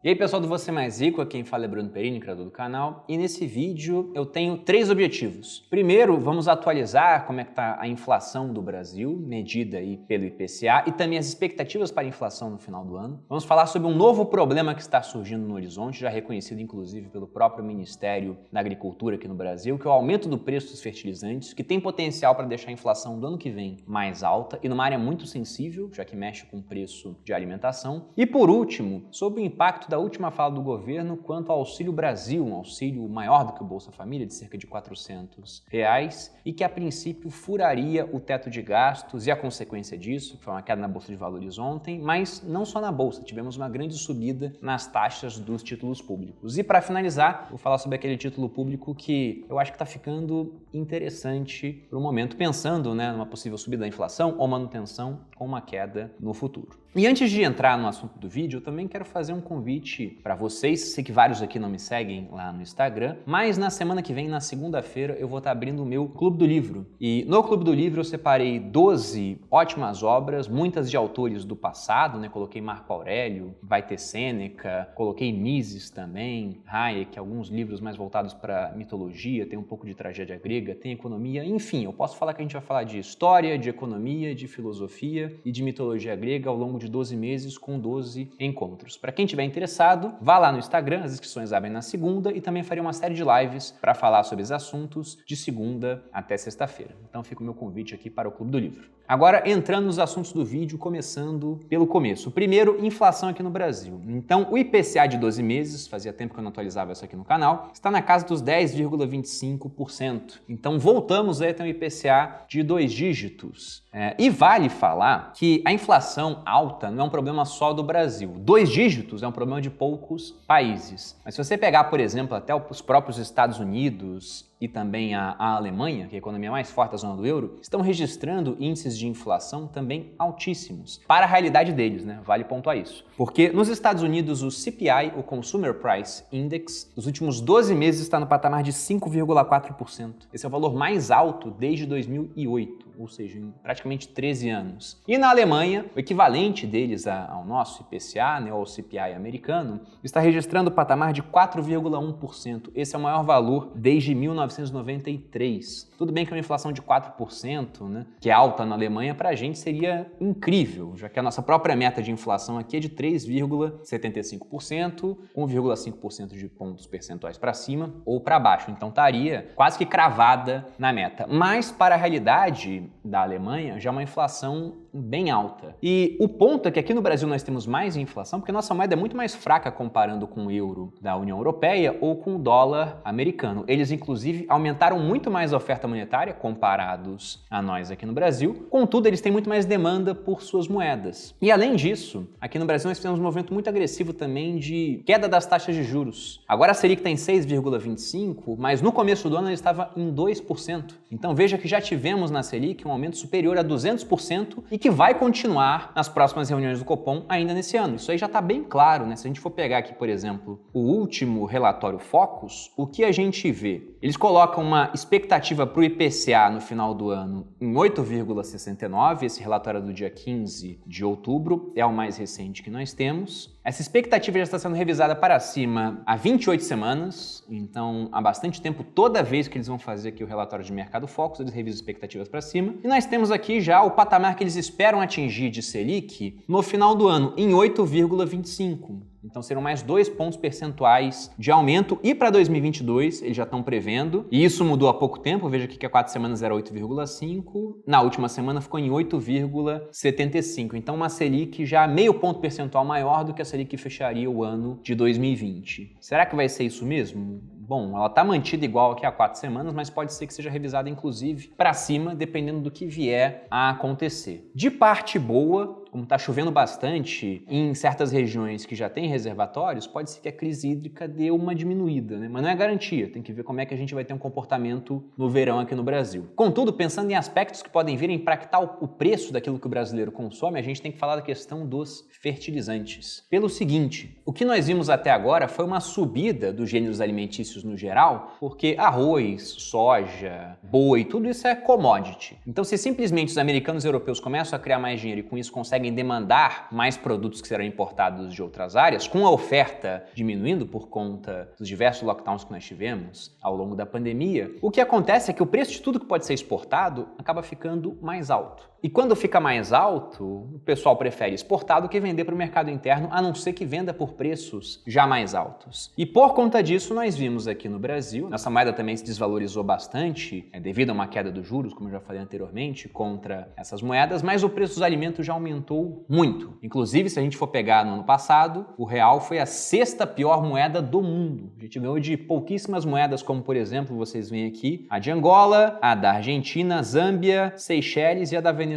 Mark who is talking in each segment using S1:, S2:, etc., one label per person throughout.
S1: E aí pessoal do Você Mais Rico, aqui quem fala é Bruno Perini, criador do canal, e nesse vídeo eu tenho 3 objetivos. Primeiro, vamos atualizar como é que está a inflação do Brasil, medida aí pelo IPCA, e também as expectativas para a inflação no final do ano. Vamos falar sobre um novo problema que está surgindo no horizonte, já reconhecido inclusive pelo próprio Ministério da Agricultura aqui no Brasil, que é o aumento do preço dos fertilizantes, que tem potencial para deixar a inflação do ano que vem mais alta e numa área muito sensível, já que mexe com o preço de alimentação. E por último, sobre o impacto da última fala do governo quanto ao Auxílio Brasil, um auxílio maior do que o Bolsa Família, de cerca de R$400, e que a princípio furaria o teto de gastos e a consequência disso, que foi uma queda na Bolsa de Valores ontem, mas não só na Bolsa, tivemos uma grande subida nas taxas dos títulos públicos. E para finalizar, vou falar sobre aquele título público que eu acho que está ficando interessante para o momento, pensando numa possível subida da inflação ou manutenção com uma queda no futuro. E antes de entrar no assunto do vídeo, eu também quero fazer um convite para vocês. Sei que vários aqui não me seguem lá no Instagram, mas na semana que vem, na segunda-feira, eu vou estar abrindo o meu Clube do Livro. E no Clube do Livro eu separei 12 ótimas obras, muitas de autores do passado, Coloquei Marco Aurélio, vai ter Sêneca, coloquei Mises também, Hayek, alguns livros mais voltados para mitologia, tem um pouco de tragédia grega, tem economia, enfim, eu posso falar que a gente vai falar de história, de economia, de filosofia e de mitologia grega ao longo de 12 meses com 12 encontros. Para quem estiver interessado, vá lá no Instagram, as inscrições abrem na segunda e também farei uma série de lives para falar sobre os assuntos de segunda até sexta-feira. Então fica o meu convite aqui para o Clube do Livro. Agora, entrando nos assuntos do vídeo, começando pelo começo. Primeiro, inflação aqui no Brasil. Então, o IPCA de 12 meses, fazia tempo que eu não atualizava isso aqui no canal, está na casa dos 10,25%. Então, voltamos a ter um IPCA de 2 dígitos. E vale falar que a inflação alta não é um problema só do Brasil. 2 dígitos é um problema de poucos países. Mas se você pegar, por exemplo, até os próprios Estados Unidos e também a Alemanha, que é a economia mais forte da zona do euro, estão registrando índices de inflação também altíssimos. Para a realidade deles, Vale pontuar isso. Porque nos Estados Unidos, o CPI, o Consumer Price Index, nos últimos 12 meses está no patamar de 5,4%. Esse é o valor mais alto desde 2008, ou seja, em praticamente 13 anos. E na Alemanha, o equivalente deles ao nosso IPCA, ou ao CPI americano, está registrando o patamar de 4,1%. Esse é o maior valor desde 1993. Tudo bem que uma inflação de 4%, que é alta na Alemanha, para a gente seria incrível, já que a nossa própria meta de inflação aqui é de 3,75%, 1,5% de pontos percentuais para cima ou para baixo. Então estaria quase que cravada na meta. Mas para a realidade da Alemanha, já é uma inflação bem alta. E o ponto é que aqui no Brasil nós temos mais inflação porque nossa moeda é muito mais fraca comparando com o euro da União Europeia ou com o dólar americano. Eles, inclusive, aumentaram muito mais a oferta monetária comparados a nós aqui no Brasil. Contudo, eles têm muito mais demanda por suas moedas. E além disso, aqui no Brasil nós temos um movimento muito agressivo também de queda das taxas de juros. Agora a Selic está em 6,25%, mas no começo do ano ela estava em 2%. Então veja que já tivemos na Selic um aumento superior a 200% e que vai continuar nas próximas reuniões do Copom ainda nesse ano. Isso aí já está bem claro, Se a gente for pegar aqui, por exemplo, o último relatório Focus, o que a gente vê? Eles colocam uma expectativa para o IPCA no final do ano em 8,69%. Esse relatório é do dia 15 de outubro, é o mais recente que nós temos. Essa expectativa já está sendo revisada para cima há 28 semanas, então há bastante tempo, toda vez que eles vão fazer aqui o relatório de mercado Focus, eles revisam expectativas para cima. E nós temos aqui já o patamar que eles esperam atingir de Selic no final do ano, em 8,25%. Então serão mais 2 pontos percentuais de aumento e para 2022 eles já estão prevendo, e isso mudou há pouco tempo, veja aqui que há 4 semanas era 8,5%, na última semana ficou em 8,75%, então uma Selic já meio ponto percentual maior do que a Selic que fecharia o ano de 2020. Será que vai ser isso mesmo? Bom, ela está mantida igual aqui há 4 semanas, mas pode ser que seja revisada inclusive para cima, dependendo do que vier a acontecer. De parte boa, como está chovendo bastante em certas regiões que já têm reservatórios, pode ser que a crise hídrica dê uma diminuída, Mas não é garantia, tem que ver como é que a gente vai ter um comportamento no verão aqui no Brasil. Contudo, pensando em aspectos que podem vir a impactar o preço daquilo que o brasileiro consome, a gente tem que falar da questão dos fertilizantes. Pelo seguinte, o que nós vimos até agora foi uma subida dos gêneros alimentícios no geral, porque arroz, soja, boi, tudo isso é commodity. Então, se simplesmente os americanos e europeus começam a criar mais dinheiro e com isso conseguem conseguem demandar mais produtos que serão importados de outras áreas, com a oferta diminuindo por conta dos diversos lockdowns que nós tivemos ao longo da pandemia, o que acontece é que o preço de tudo que pode ser exportado acaba ficando mais alto. E quando fica mais alto, o pessoal prefere exportar do que vender para o mercado interno, a não ser que venda por preços já mais altos. E por conta disso, nós vimos aqui no Brasil, nossa moeda também se desvalorizou bastante, devido a uma queda dos juros, como eu já falei anteriormente, contra essas moedas, mas o preço dos alimentos já aumentou muito. Inclusive, se a gente for pegar no ano passado, o real foi a 6ª pior moeda do mundo. A gente ganhou de pouquíssimas moedas, como por exemplo, vocês veem aqui, a de Angola, a da Argentina, Zâmbia, Seychelles e a da Venezuela,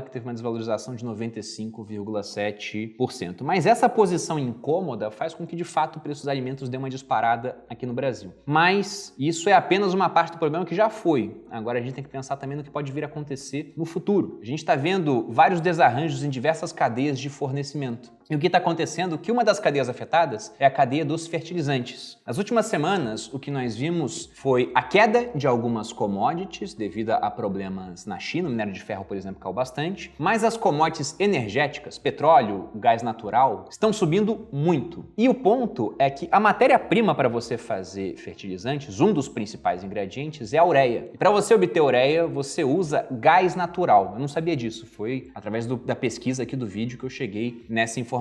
S1: que teve uma desvalorização de 95,7%. Mas essa posição incômoda faz com que, de fato, o preço dos alimentos dê uma disparada aqui no Brasil. Mas isso é apenas uma parte do problema que já foi. Agora a gente tem que pensar também no que pode vir a acontecer no futuro. A gente está vendo vários desarranjos em diversas cadeias de fornecimento. E o que está acontecendo é que uma das cadeias afetadas é a cadeia dos fertilizantes. Nas últimas semanas, o que nós vimos foi a queda de algumas commodities devido a problemas na China, o minério de ferro, por exemplo, caiu bastante, mas as commodities energéticas, petróleo, gás natural, estão subindo muito. E o ponto é que a matéria-prima para você fazer fertilizantes, um dos principais ingredientes é a ureia. E para você obter ureia, você usa gás natural. Eu não sabia disso, foi através da pesquisa aqui do vídeo que eu cheguei nessa informação.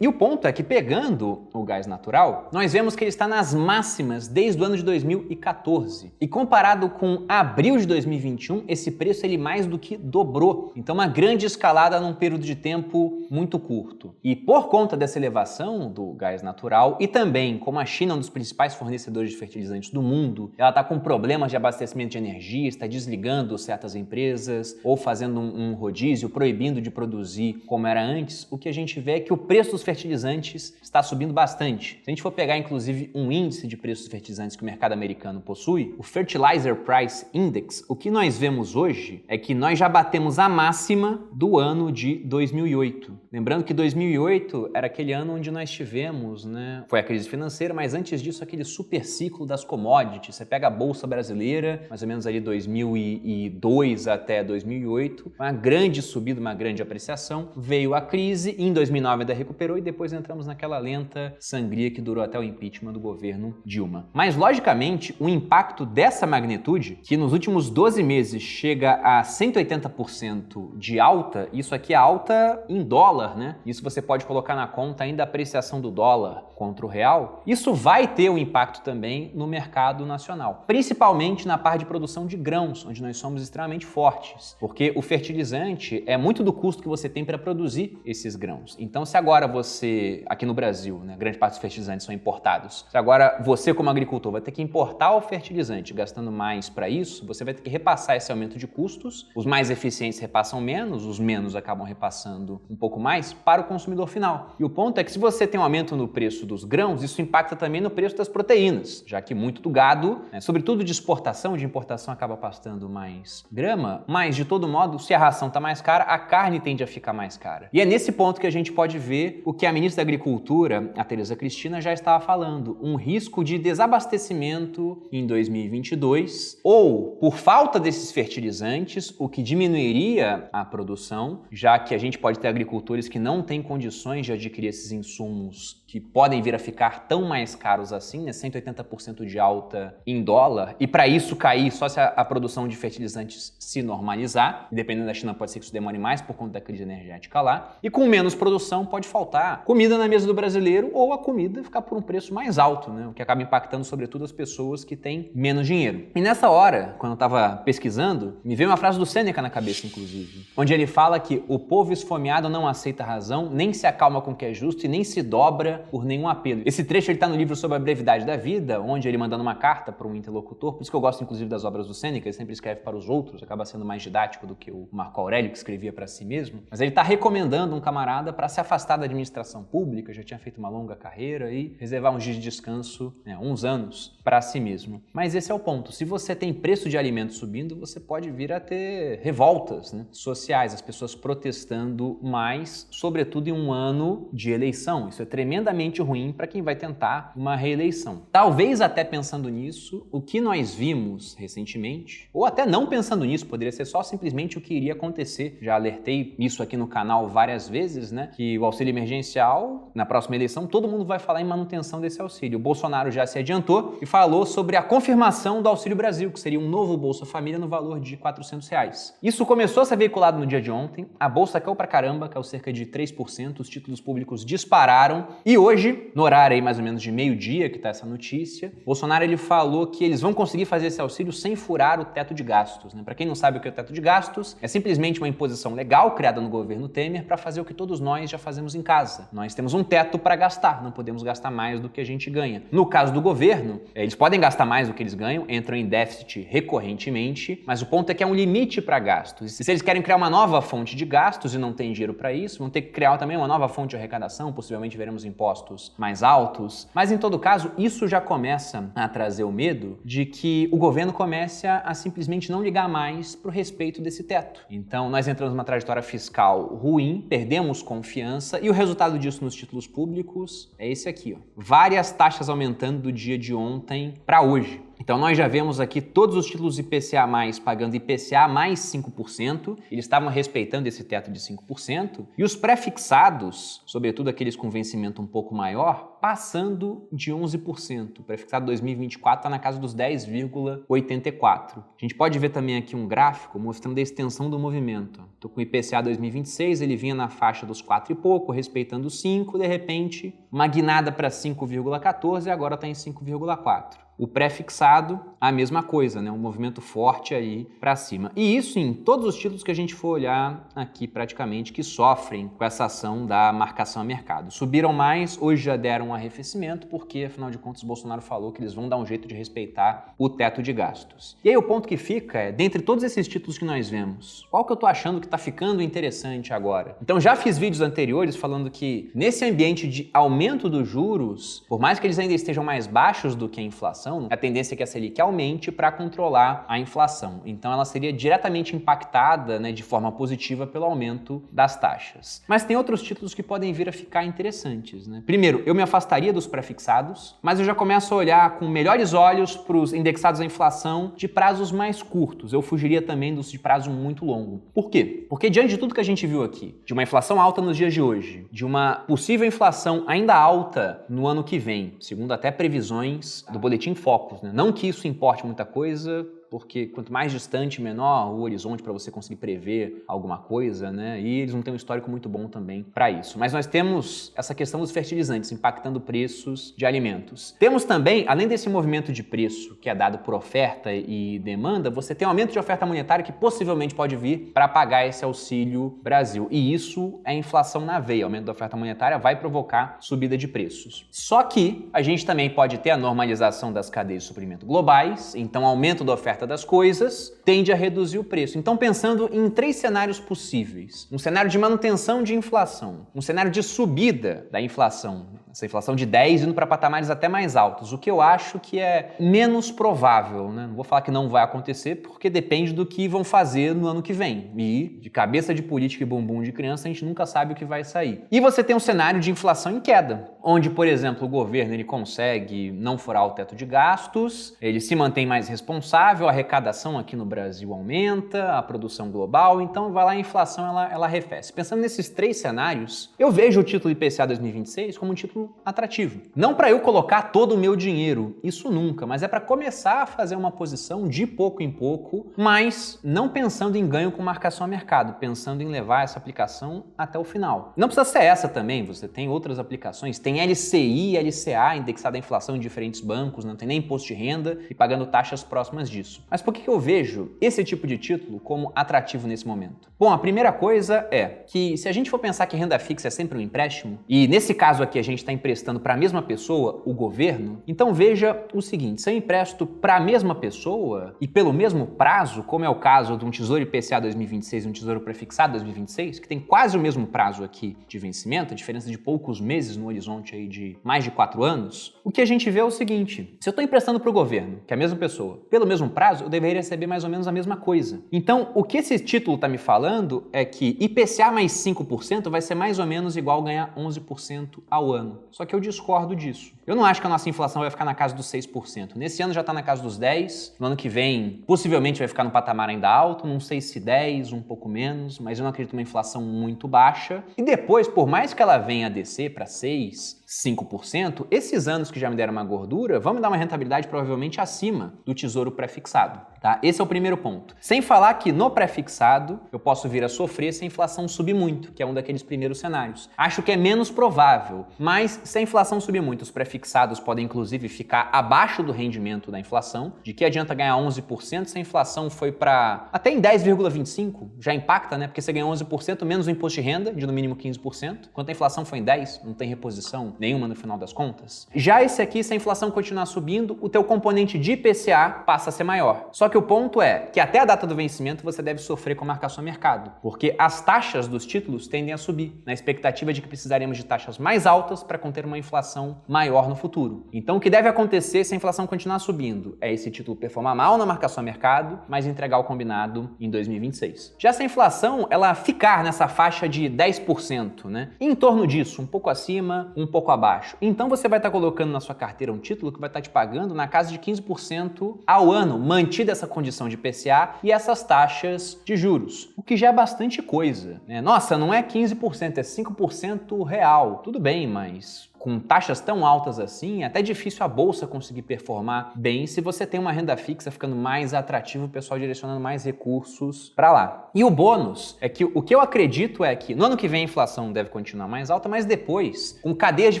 S1: E o ponto é que, pegando o gás natural, nós vemos que ele está nas máximas desde o ano de 2014. E comparado com abril de 2021, esse preço ele mais do que dobrou. Então, uma grande escalada num período de tempo muito curto. E por conta dessa elevação do gás natural, e também como a China é um dos principais fornecedores de fertilizantes do mundo, ela está com problemas de abastecimento de energia, está desligando certas empresas, ou fazendo um rodízio, proibindo de produzir como era antes, o que a gente vê é que o preço dos fertilizantes está subindo bastante. Se a gente for pegar, inclusive, um índice de preços dos fertilizantes que o mercado americano possui, o Fertilizer Price Index, o que nós vemos hoje é que nós já batemos a máxima do ano de 2008. Lembrando que 2008 era aquele ano onde nós tivemos, foi a crise financeira, mas antes disso aquele super ciclo das commodities. Você pega a Bolsa Brasileira, mais ou menos ali 2002 até 2008, uma grande subida, uma grande apreciação, veio a crise, em 2009 ainda recuperou e depois entramos naquela lenta sangria que durou até o impeachment do governo Dilma. Mas, logicamente, o impacto dessa magnitude, que nos últimos 12 meses chega a 180% de alta, isso aqui é alta em dólar, Isso você pode colocar na conta ainda a apreciação do dólar contra o real. Isso vai ter um impacto também no mercado nacional, principalmente na parte de produção de grãos, onde nós somos extremamente fortes, porque o fertilizante é muito do custo que você tem para produzir esses grãos. Então, se agora você, aqui no Brasil, grande parte dos fertilizantes são importados, se agora você como agricultor vai ter que importar o fertilizante gastando mais para isso, você vai ter que repassar esse aumento de custos, os mais eficientes repassam menos, os menos acabam repassando um pouco mais para o consumidor final. E o ponto é que se você tem um aumento no preço dos grãos, isso impacta também no preço das proteínas, já que muito do gado, sobretudo de exportação, de importação acaba pastando mais grama, mas de todo modo, se a ração está mais cara, a carne tende a ficar mais cara. E é nesse ponto que a gente pode ver o que a ministra da Agricultura, a Tereza Cristina, já estava falando, um risco de desabastecimento em 2022, ou por falta desses fertilizantes, o que diminuiria a produção, já que a gente pode ter agricultores que não têm condições de adquirir esses insumos que podem vir a ficar tão mais caros assim, 180% de alta em dólar, e para isso cair só se a produção de fertilizantes se normalizar, e dependendo da China pode ser que isso demore mais por conta da crise energética lá, e com menos produção pode faltar comida na mesa do brasileiro ou a comida ficar por um preço mais alto, o que acaba impactando sobretudo as pessoas que têm menos dinheiro. E nessa hora, quando eu estava pesquisando, me veio uma frase do Sêneca na cabeça, inclusive, onde ele fala que o povo esfomeado não aceita razão, nem se acalma com o que é justo e nem se dobra por nenhum apelo. Esse trecho ele está no livro sobre a brevidade da vida, onde ele mandando uma carta para um interlocutor, por isso que eu gosto inclusive das obras do Sêneca, ele sempre escreve para os outros, acaba sendo mais didático do que o Marco Aurélio, que escrevia para si mesmo, mas ele está recomendando um camarada para se afastar afastar da administração pública, já tinha feito uma longa carreira e reservar uns dias de descanso, uns anos, para si mesmo. Mas esse é o ponto. Se você tem preço de alimentos subindo, você pode vir a ter revoltas, né, sociais, as pessoas protestando mais, sobretudo em um ano de eleição. Isso é tremendamente ruim para quem vai tentar uma reeleição. Talvez até pensando nisso, o que nós vimos recentemente, ou até não pensando nisso, poderia ser só simplesmente o que iria acontecer. Já alertei isso aqui no canal várias vezes, né, que o auxílio emergencial, na próxima eleição, todo mundo vai falar em manutenção desse auxílio. O Bolsonaro já se adiantou e falou sobre a confirmação do Auxílio Brasil, que seria um novo Bolsa Família no valor de R$400. Isso começou a ser veiculado no dia de ontem, a bolsa caiu pra caramba, caiu cerca de 3%, os títulos públicos dispararam e hoje, no horário aí mais ou menos de meio-dia que tá essa notícia, Bolsonaro ele falou que eles vão conseguir fazer esse auxílio sem furar o teto de gastos, né? Para quem não sabe o que é o teto de gastos, é simplesmente uma imposição legal criada no governo Temer para fazer o que todos nós já fazemos em casa. Nós temos um teto para gastar, não podemos gastar mais do que a gente ganha. No caso do governo, eles podem gastar mais do que eles ganham, entram em déficit recorrentemente, mas o ponto é que é um limite para gastos. E se eles querem criar uma nova fonte de gastos e não tem dinheiro para isso, vão ter que criar também uma nova fonte de arrecadação, possivelmente veremos impostos mais altos. Mas em todo caso, isso já começa a trazer o medo de que o governo comece a simplesmente não ligar mais para o respeito desse teto. Então, nós entramos numa trajetória fiscal ruim, perdemos confiança e o resultado disso nos títulos públicos é esse aqui, ó. Várias taxas aumentando do dia de ontem para hoje. Então nós já vemos aqui todos os títulos IPCA+, pagando IPCA mais 5%, eles estavam respeitando esse teto de 5%, e os prefixados, sobretudo aqueles com vencimento um pouco maior, passando de 11%. O prefixado 2024 está na casa dos 10,84%. A gente pode ver também aqui um gráfico mostrando a extensão do movimento. Estou com o IPCA 2026, ele vinha na faixa dos 4 e pouco, respeitando 5, de repente, uma guinada para 5,14 e agora está em 5,4. O pré-fixado, a mesma coisa, né? Um movimento forte aí para cima. E isso em todos os títulos que a gente for olhar aqui praticamente que sofrem com essa ação da marcação a mercado. Subiram mais, hoje já deram um arrefecimento, porque afinal de contas Bolsonaro falou que eles vão dar um jeito de respeitar o teto de gastos. E aí o ponto que fica é, dentre todos esses títulos que nós vemos, qual que eu tô achando que tá ficando interessante agora? Então já fiz vídeos anteriores falando que nesse ambiente de aumento dos juros, por mais que eles ainda estejam mais baixos do que a inflação, a tendência é que a Selic aumente para controlar a inflação. Então ela seria diretamente impactada, né, de forma positiva pelo aumento das taxas. Mas tem outros títulos que podem vir a ficar interessantes, né? Primeiro, eu me afastaria dos prefixados, mas eu já começo a olhar com melhores olhos para os indexados à inflação de prazos mais curtos. Eu fugiria também dos de prazo muito longo. Por quê? Porque diante de tudo que a gente viu aqui, de uma inflação alta nos dias de hoje, de uma possível inflação ainda alta no ano que vem, segundo até previsões do Boletim Focus, né? Não que isso importe muita coisa, porque quanto mais distante, menor o horizonte para você conseguir prever alguma coisa, né? E eles não têm um histórico muito bom também para isso. Mas nós temos essa questão dos fertilizantes impactando preços de alimentos. Temos também, além desse movimento de preço que é dado por oferta e demanda, você tem um aumento de oferta monetária que possivelmente pode vir para pagar esse Auxílio Brasil. E isso é inflação na veia. O aumento da oferta monetária vai provocar subida de preços. Só que a gente também pode ter a normalização das cadeias de suprimento globais, então aumento da oferta das coisas tende a reduzir o preço. Então, pensando em 3 cenários possíveis: um cenário de manutenção de inflação, um cenário de subida da inflação, essa inflação de 10 indo para patamares até mais altos, o que eu acho que é menos provável, né? Não vou falar que não vai acontecer, porque depende do que vão fazer no ano que vem. E de cabeça de política e bumbum de criança, a gente nunca sabe o que vai sair. E você tem um cenário de inflação em queda, onde, por exemplo, o governo ele consegue não furar o teto de gastos, ele se mantém mais responsável, a arrecadação aqui no Brasil aumenta, a produção global, então vai lá a inflação, ela arrefece. Pensando nesses 3 cenários, eu vejo o título IPCA 2026 como um título atrativo. Não para eu colocar todo o meu dinheiro, isso nunca, mas é para começar a fazer uma posição de pouco em pouco, mas não pensando em ganho com marcação a mercado, pensando em levar essa aplicação até o final. Não precisa ser essa também, você tem outras aplicações, tem LCI e LCA indexada à inflação em diferentes bancos, não tem nem imposto de renda e pagando taxas próximas disso. Mas por que eu vejo esse tipo de título como atrativo nesse momento? Bom, a primeira coisa é que se a gente for pensar que renda fixa é sempre um empréstimo, e nesse caso aqui a gente está está emprestando para a mesma pessoa, o governo, então veja o seguinte, se eu empresto para a mesma pessoa e pelo mesmo prazo, como é o caso de um Tesouro IPCA 2026 e um Tesouro Prefixado 2026, que tem quase o mesmo prazo aqui de vencimento, a diferença de poucos meses no horizonte aí de mais de 4 anos, o que a gente vê é o seguinte, se eu estou emprestando para o governo, que é a mesma pessoa, pelo mesmo prazo, eu deveria receber mais ou menos a mesma coisa. Então, o que esse título está me falando é que IPCA mais 5% vai ser mais ou menos igual a ganhar 11% ao ano. Só que eu discordo disso. Eu não acho que a nossa inflação vai ficar na casa dos 6%. Nesse ano já está na casa dos 10%, no ano que vem possivelmente vai ficar no patamar ainda alto, não sei se 10%, um pouco menos, mas eu não acredito numa inflação muito baixa. E depois, por mais que ela venha a descer para 6%, 5%, esses anos que já me deram uma gordura vão me dar uma rentabilidade provavelmente acima do Tesouro Prefixado, tá? Esse é o primeiro ponto. Sem falar que no prefixado eu posso vir a sofrer se a inflação subir muito, que é um daqueles primeiros cenários. Acho que é menos provável, mas se a inflação subir muito, os prefixados podem inclusive ficar abaixo do rendimento da inflação. De que adianta ganhar 11% se a inflação foi para até em 10,25%? Já impacta, né? Porque você ganha 11% menos o imposto de renda, de no mínimo 15%, enquanto a inflação foi em 10%, não tem reposição nenhuma no final das contas. Já esse aqui, se a inflação continuar subindo, o teu componente de IPCA passa a ser maior. Só que o ponto é que até a data do vencimento você deve sofrer com a marcação a mercado, porque as taxas dos títulos tendem a subir, na expectativa de que precisaremos de taxas mais altas para conter uma inflação maior no futuro. Então o que deve acontecer se a inflação continuar subindo é esse título performar mal na marcação a mercado, mas entregar o combinado em 2026. Já se a inflação ela ficar nessa faixa de 10%, né? Em torno disso, um pouco acima, um pouco abaixo. Então você vai estar colocando na sua carteira um título que vai estar te pagando na casa de 15% ao ano, mantida essa condição de IPCA e essas taxas de juros, o que já é bastante coisa, né? Nossa, não é 15%, é 5% real. Tudo bem, mas com taxas tão altas assim, é até difícil a bolsa conseguir performar bem se você tem uma renda fixa ficando mais atrativo, o pessoal direcionando mais recursos para lá. E o bônus é que o que eu acredito é que no ano que vem a inflação deve continuar mais alta, mas depois, com cadeias de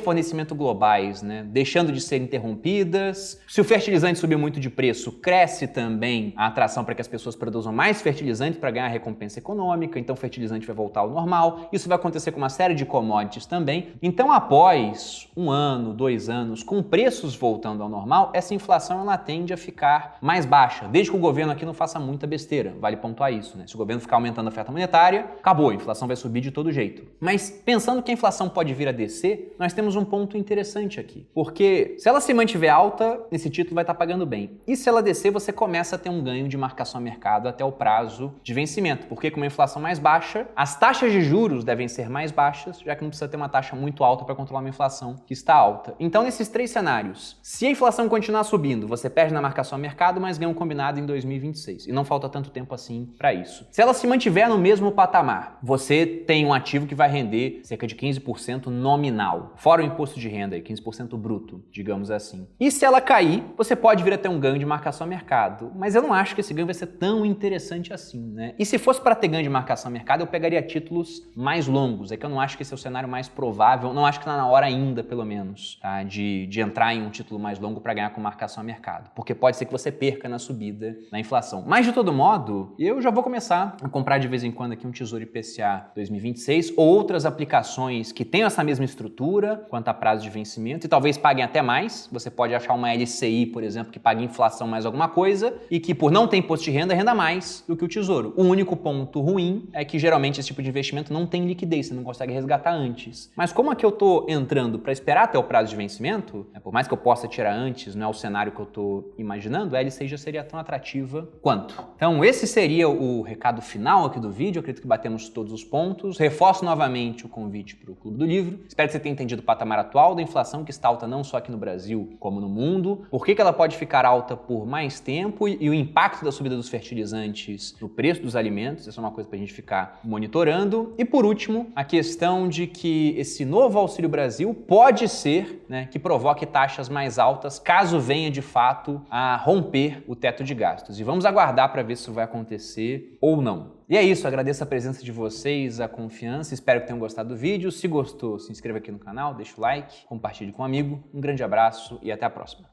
S1: fornecimento globais, né, deixando de ser interrompidas, se o fertilizante subir muito de preço, cresce também a atração para que as pessoas produzam mais fertilizantes para ganhar recompensa econômica, então o fertilizante vai voltar ao normal. Isso vai acontecer com uma série de commodities também. Então, após 1 ano, 2 anos, com preços voltando ao normal, essa inflação ela tende a ficar mais baixa, desde que o governo aqui não faça muita besteira, vale pontuar isso, né? Se o governo ficar aumentando a oferta monetária, acabou, a inflação vai subir de todo jeito. Mas pensando que a inflação pode vir a descer, nós temos um ponto interessante aqui, porque se ela se mantiver alta, esse título vai estar pagando bem. E se ela descer, você começa a ter um ganho de marcação a mercado até o prazo de vencimento, porque com uma inflação mais baixa, as taxas de juros devem ser mais baixas, já que não precisa ter uma taxa muito alta para controlar uma inflação que está alta. Então, nesses 3 cenários, se a inflação continuar subindo, você perde na marcação a mercado, mas ganha um combinado em 2026. E não falta tanto tempo assim para isso. Se ela se mantiver no mesmo patamar, você tem um ativo que vai render cerca de 15% nominal, fora o imposto de renda, 15% bruto, digamos assim. E se ela cair, você pode vir a ter um ganho de marcação a mercado, mas eu não acho que esse ganho vai ser tão interessante assim, né? E se fosse para ter ganho de marcação a mercado, eu pegaria títulos mais longos. É que eu não acho que esse é o cenário mais provável, não acho que está na hora ainda, pelo menos, tá? de entrar em um título mais longo para ganhar com marcação a mercado, porque pode ser que você perca na subida da inflação. Mas, de todo modo, eu já vou começar a comprar de vez em quando aqui um Tesouro IPCA 2026 ou outras aplicações que tenham essa mesma estrutura quanto a prazo de vencimento e talvez paguem até mais. Você pode achar uma LCI, por exemplo, que pague inflação mais alguma coisa e que, por não ter imposto de renda, renda mais do que o Tesouro. O único ponto ruim é que, geralmente, esse tipo de investimento não tem liquidez, você não consegue resgatar antes. Mas como aqui eu tô entrando para esperar até o prazo de vencimento, né, por mais que eu possa tirar antes, não é o cenário que eu estou imaginando, a LCI já seria tão atrativa quanto. Então esse seria o recado final aqui do vídeo, eu acredito que batemos todos os pontos. Reforço novamente o convite para o Clube do Livro. Espero que você tenha entendido o patamar atual da inflação, que está alta não só aqui no Brasil, como no mundo, por que ela pode ficar alta por mais tempo e o impacto da subida dos fertilizantes no preço dos alimentos, isso é uma coisa para a gente ficar monitorando. E por último, a questão de que esse novo Auxílio Brasil pode ser, né, que provoque taxas mais altas caso venha de fato a romper o teto de gastos. E vamos aguardar para ver se isso vai acontecer ou não. E é isso, agradeço a presença de vocês, a confiança, espero que tenham gostado do vídeo. Se gostou, se inscreva aqui no canal, deixa o like, compartilhe com um amigo. Um grande abraço e até a próxima.